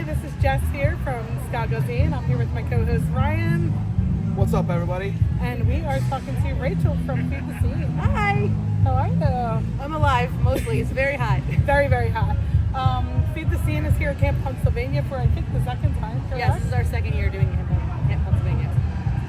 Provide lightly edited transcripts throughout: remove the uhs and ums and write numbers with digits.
this is Jess here from Scout Gazine. I'm here with my co-host Ryan. What's up, everybody? And we are talking to Rachel from Feed the Scene. Hi. How are you? I'm alive, mostly. It's very hot. Very, very hot. Feed the Scene is here at Camp Punksylvania for, I think, the second time, correct? Yes, this is our second year doing Camp Punksylvania.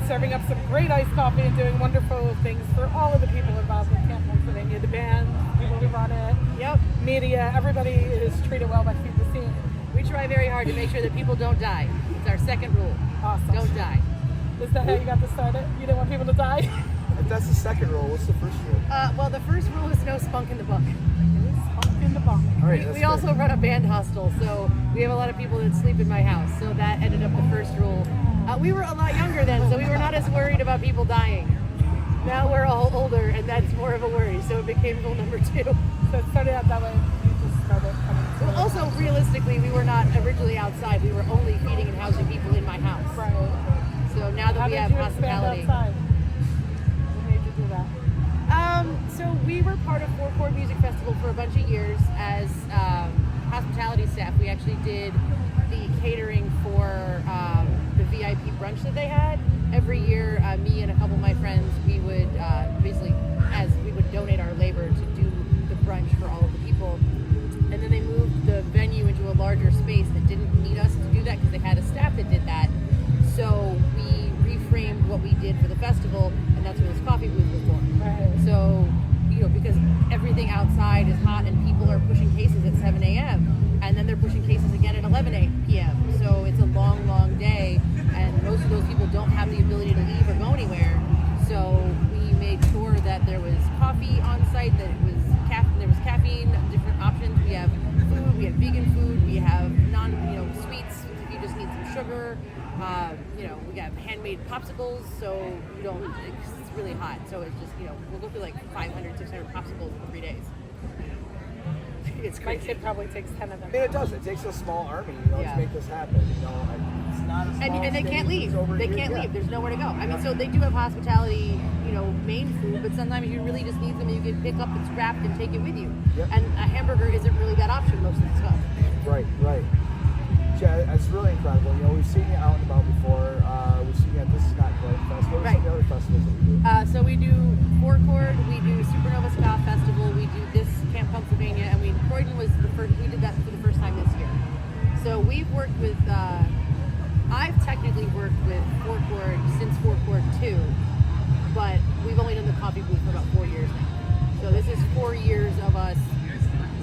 Serving up some great iced coffee and doing wonderful things for all of the people involved in Camp Punksylvania, the band, people who run it, Yep. media, everybody is treated well by Feed the Scene. We try very hard to make sure that people don't die. It's our second rule. Awesome. Don't die. Is that how you got this started? You didn't want people to die? If that's the second rule, what's the first rule? Well, the first rule is no spunk in the book. Spunk in the bunk. All right, We also run a band hostel, so we have a lot of people that sleep in my house. So that ended up the first rule. We were a lot younger then, so we were not as worried about people dying. Now we're all older, and that's more of a worry. So it became rule number 2. So it started out that way. You just started coming to Well, also, realistically, we were not originally outside. We were only feeding and housing people in my house. Right. So now that How we did have you expand hospitality. outside? What made you do that? So we were part of Four Chord Music Festival for a bunch of years as hospitality staff. We actually did the catering for the VIP brunch that they had. Every year, me and a couple of my friends, we would we would donate our labor to do the brunch for all of the people. And then they moved the venue into a larger space that didn't need us to do that because they had a staff that did that. So we reframed what we did for the festival, and that's where this coffee booth was born. Right. So, because everything outside is hot and people are pushing cases at 7 a.m. and then they're pushing cases again at 11 p.m. So it's a long, long day, and most of those people don't have the ability to leave or go anywhere. So we made sure that there was coffee on site, that there was caffeine, different options. We have food, we have vegan food, we have sweets if you just need some sugar. We have handmade popsicles, so it's really hot. So it's just, we'll go through like 500, 600 popsicles in 3 days. It's My crazy. kid probably takes 10 of them. I mean, it does. It takes a small army, Yeah. to make this happen. It's not a small And they stage, can't leave. it's over They here. can't Yeah. leave. There's nowhere to go. I mean, so they do have hospitality, main food, but sometimes you really just need something you can pick up that's wrapped and take it with you. Yep. And a hamburger isn't really that option most of the time. Right. Yeah, it's really incredible. We've seen you out and about before. We've seen you at This Is Not Garden Fest. What are some of the other festivals that we do? So we do Four Chord, we do Supernova Ska Festival, we do this Camp Punksylvania, and Croydon was the first. We did that for the first time this year. So we've worked with. I've technically worked with Four Chord since Four Chord 2, but we've only done the coffee booth for about 4 years now. So this is 4 years of us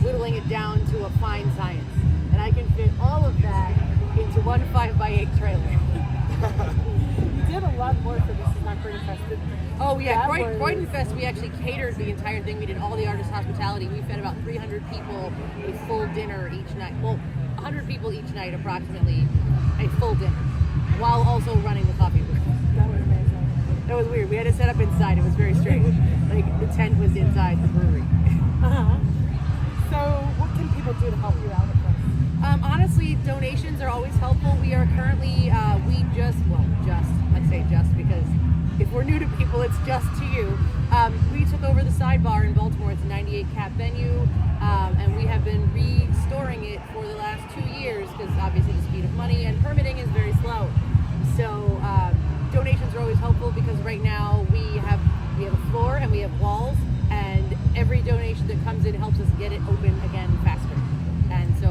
whittling it down to a fine science, and I can fit all of that into one 5x8 trailer. You did a lot more for This Is Not Garden Fest. Oh yeah, That Croydon Fest, we actually catered the entire thing. We did all the artist hospitality. We fed about 300 people a full dinner each night. Well, 100 people each night approximately, a full dinner, while also running the coffee booth. That was amazing. That was weird. We had to set up inside. It was very strange. Like the tent was inside the brewery. Uh-huh. So what can people do to help you out with this? Honestly, donations are always helpful. We are currently, I say just because if we're new to people, it's just to you. We took over the Sidebar in Baltimore. It's a 98 cap venue, and we have been restoring it for the last 2 years because obviously the speed of money and permitting is very slow. So donations are always helpful because right now we have a floor and we have walls, and every donation that comes in helps us get it open again faster. And so,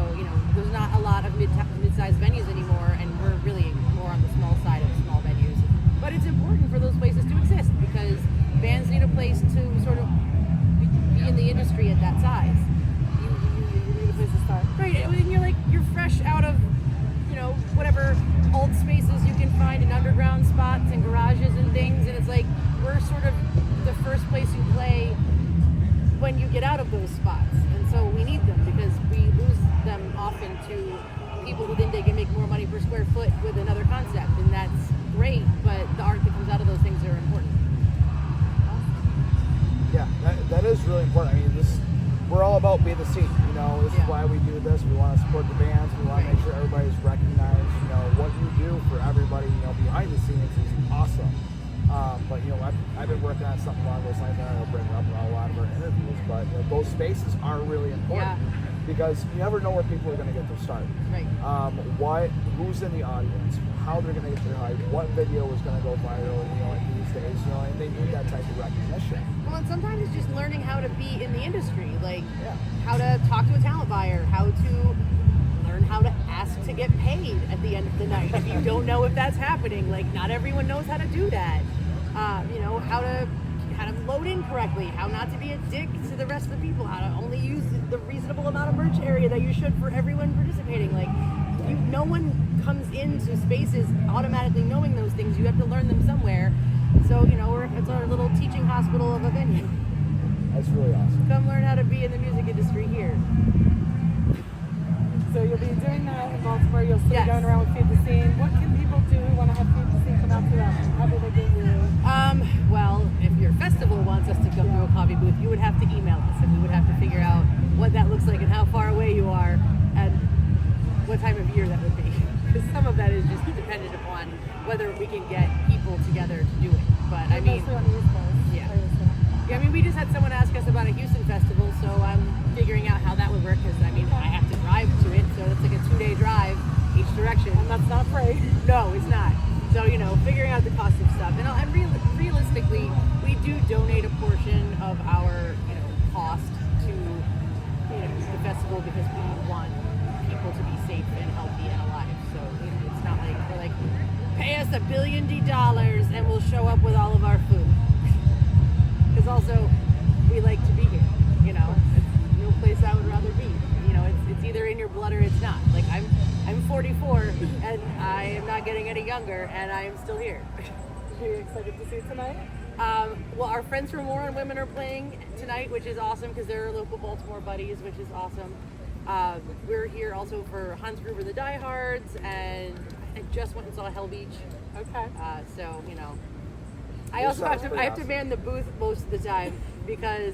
there's not a lot of mid-sized venues anymore, and we're really more on the small side of small venues. But it's important for those places to exist because bands need a place to sort of be in the industry at that size. You need a place to start. Right, and you're fresh out of, whatever old spaces you can find in underground spots and garages and things, and it's like, we're sort of the first place you play when you get out of those spots. And so we need them because we lose them often to people who think they can make more money per square foot with another concept, and that's great, but the art that comes out of those things are important. Yeah, that is really important. I mean, we're all about being the scene. This is why we do this. We want to support the bands. We want to make sure everybody's recognized. What you do for everybody, behind the scenes is awesome. But I've been working on something along those lines, and I'll bring it up in a lot of our interviews. But those spaces are really important. Yeah. because you never know where people are going to get their start. Right. Who's in the audience, how they're going to get their hype, what video is going to go viral, these days, and they need that type of recognition. Well, and sometimes it's just learning how to be in the industry, like how to talk to a talent buyer, how to learn how to ask to get paid at the end of the night. If you don't know if that's happening, like not everyone knows how to do that. How to load in correctly, how not to be a dick to the rest of the people, how to only use the reasonable amount of merch area that you should for everyone participating. Like, no one comes into spaces automatically knowing those things. You have to learn them somewhere. So, it's our little teaching hospital of a venue. That's really awesome. Come learn how to be in the music industry here. So you'll be doing that in Baltimore. You'll still be going around with Feed the Scene. What can people do who want to have Feed the Scene come out to them? How do they get you? Well, if your festival wants us to come to a coffee booth, you would have to email us, and we would have to figure out what that looks like and how far away you are and what time of year that would be. Because some of that is just dependent upon whether we can get people together to do it. But I mean, mostly on the East Coast. Yeah, I mean, we just had someone ask us about a Houston festival, so I'm figuring out how that would work, because I have to drive to it, so it's like a 2-day drive each direction. And that's not free. No, it's not. So, figuring out the cost of stuff. And realistically, we do donate a portion of our, cost to, the festival, because we want people to be safe and healthy and alive. So, it's not like we're like, pay us $1 billion and we'll show up with all of our food. Because also, we like to be here, It's no place I would rather be. It's either in your blood or it's not. Like, I'm 44, and I am not getting any younger, and I am still here. Are you excited to see it tonight? Well, our friends from War on Women are playing tonight, which is awesome, because they're our local Baltimore buddies, which is awesome. We're here also for Hans Gruber the Diehards, and I just went and saw Hell Beach. Okay. So, I also have to man the booth most of the time, because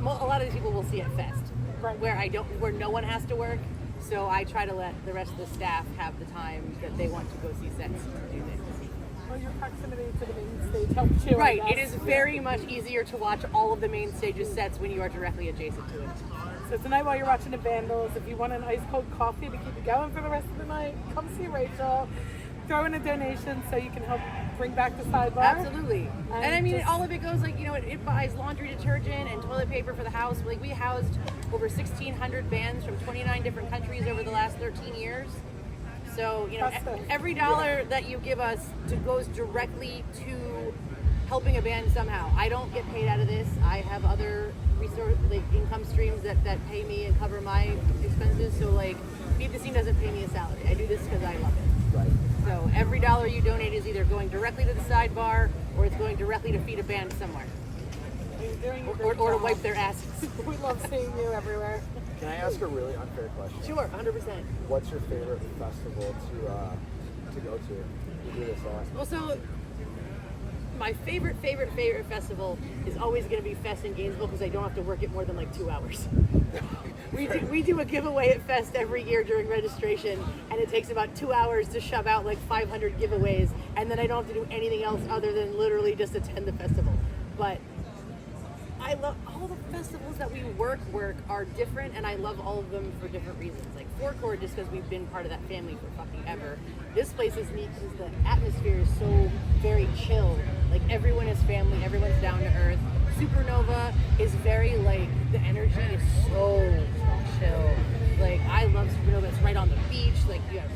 a lot of these people will see at Fest, right, where no one has to work. So I try to let the rest of the staff have the time that they want to go see sets to do things. Well, your proximity to the main stage helps you. Right. It is very much easier to watch all of the main stage's sets when you are directly adjacent to it. So tonight, while you're watching the Vandals, if you want an ice cold coffee to keep you going for the rest of the night, come see Rachel. Throw in a donation so you can help bring back the sidebar. Absolutely. And I mean, all of it goes like, it buys laundry detergent and toilet paper for the house. Like, we housed over 1,600 bands from 29 different countries over the last 13 years. So, every dollar that you give us goes directly to helping a band somehow. I don't get paid out of this. I have other income streams that pay me and cover my expenses. So, Feed the Scene doesn't pay me a salary. I do this because I love it. Right. So every dollar you donate is either going directly to the sidebar, or it's going directly to feed a band somewhere. Or to wipe their asses. We love seeing you everywhere. Can I ask a really unfair question? Sure, 100%. What's your favorite festival to go to do this at? Well, so my favorite festival is always going to be Fest in Gainesville, because I don't have to work it more than 2 hours. We do a giveaway at Fest every year during registration, and it takes about 2 hours to shove out 500 giveaways, and then I don't have to do anything else other than literally just attend the festival. But I love all the festivals that we work are different, and I love all of them for different reasons. Four Chord, just because we've been part of that family for fucking ever. This place is neat because the atmosphere is so very chill. Everyone is family, everyone's down to earth. Supernova is very the energy is so chill. I love Supernova. It's right on the beach,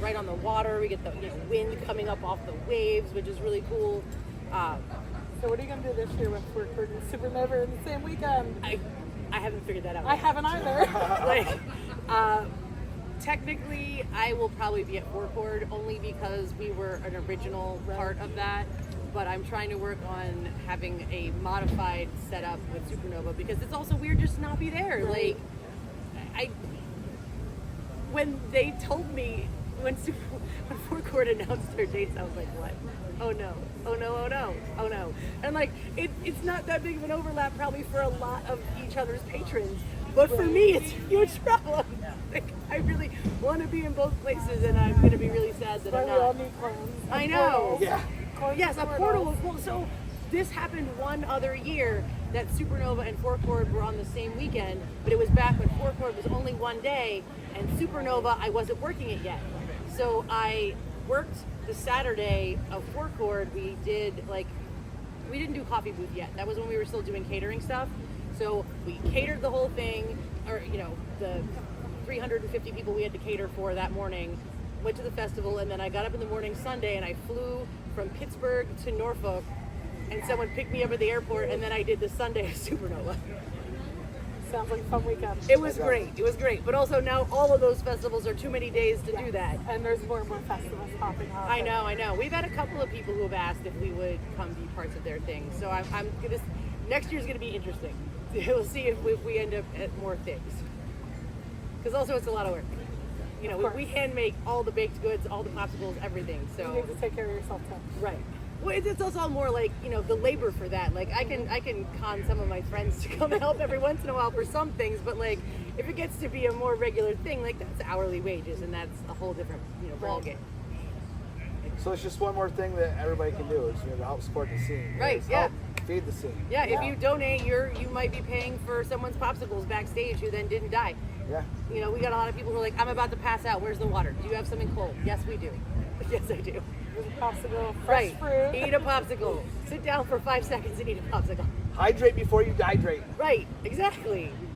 right on the water. We get the wind coming up off the waves, which is really cool. So what are you going to do this year with Four Chord and Supernova in the same weekend? I haven't figured that out. I haven't either. Technically, I will probably be at Four Chord only because we were an original part of that. But I'm trying to work on having a modified setup with Supernova, because it's also weird just to not be there. Right. When they told me, when Four Chord announced their dates, I was like, what? Oh no, oh no, oh no, oh no. And it's not that big of an overlap probably for a lot of each other's patrons. But for me, it's a huge problem. I really want to be in both places, and I'm going to be really sad that I'm not. We all need clones. I know. Yeah. Yes, a portal. Well, so this happened one other year, that Supernova and Four Chord were on the same weekend, but it was back when Four Chord was only one day, and Supernova, I wasn't working it yet. So I worked the Saturday of Four Chord. We didn't do coffee booth yet. That was when we were still doing catering stuff. So we catered the whole thing, or the 350 people we had to cater for that morning, went to the festival, and then I got up in the morning Sunday and I flew from Pittsburgh to Norfolk, and someone picked me up at the airport, and then I did the Sunday of Supernova. Sounds like a fun weekend. It was great. It was great. But also now all of those festivals are too many days to do that. And there's more and more festivals popping up. I know. We've had a couple of people who have asked if we would come be parts of their thing. So I'm gonna. Next year's gonna be interesting. We'll see if we end up at more things. Because also it's a lot of work. We hand make all the baked goods, all the popsicles, everything. So you need to take care of yourself too. Right. Well, it's also more like, the labor for that. Like, I can con some of my friends to come help every once in a while for some things, but like, if it gets to be a more regular thing, like that's hourly wages, and that's a whole different, ballgame. So it's just one more thing that everybody can do is to help support the scene. Right, Is yeah. help feed the scene. Yeah, if you donate, you might be paying for someone's popsicles backstage who then didn't die. Yeah. We got a lot of people who are like, I'm about to pass out. Where's the water? Do you have something cold? Yes, we do. Yes, I do. There's a popsicle, fresh fruit. Eat a popsicle. Sit down for 5 seconds and eat a popsicle. Hydrate before you dehydrate. Right, exactly.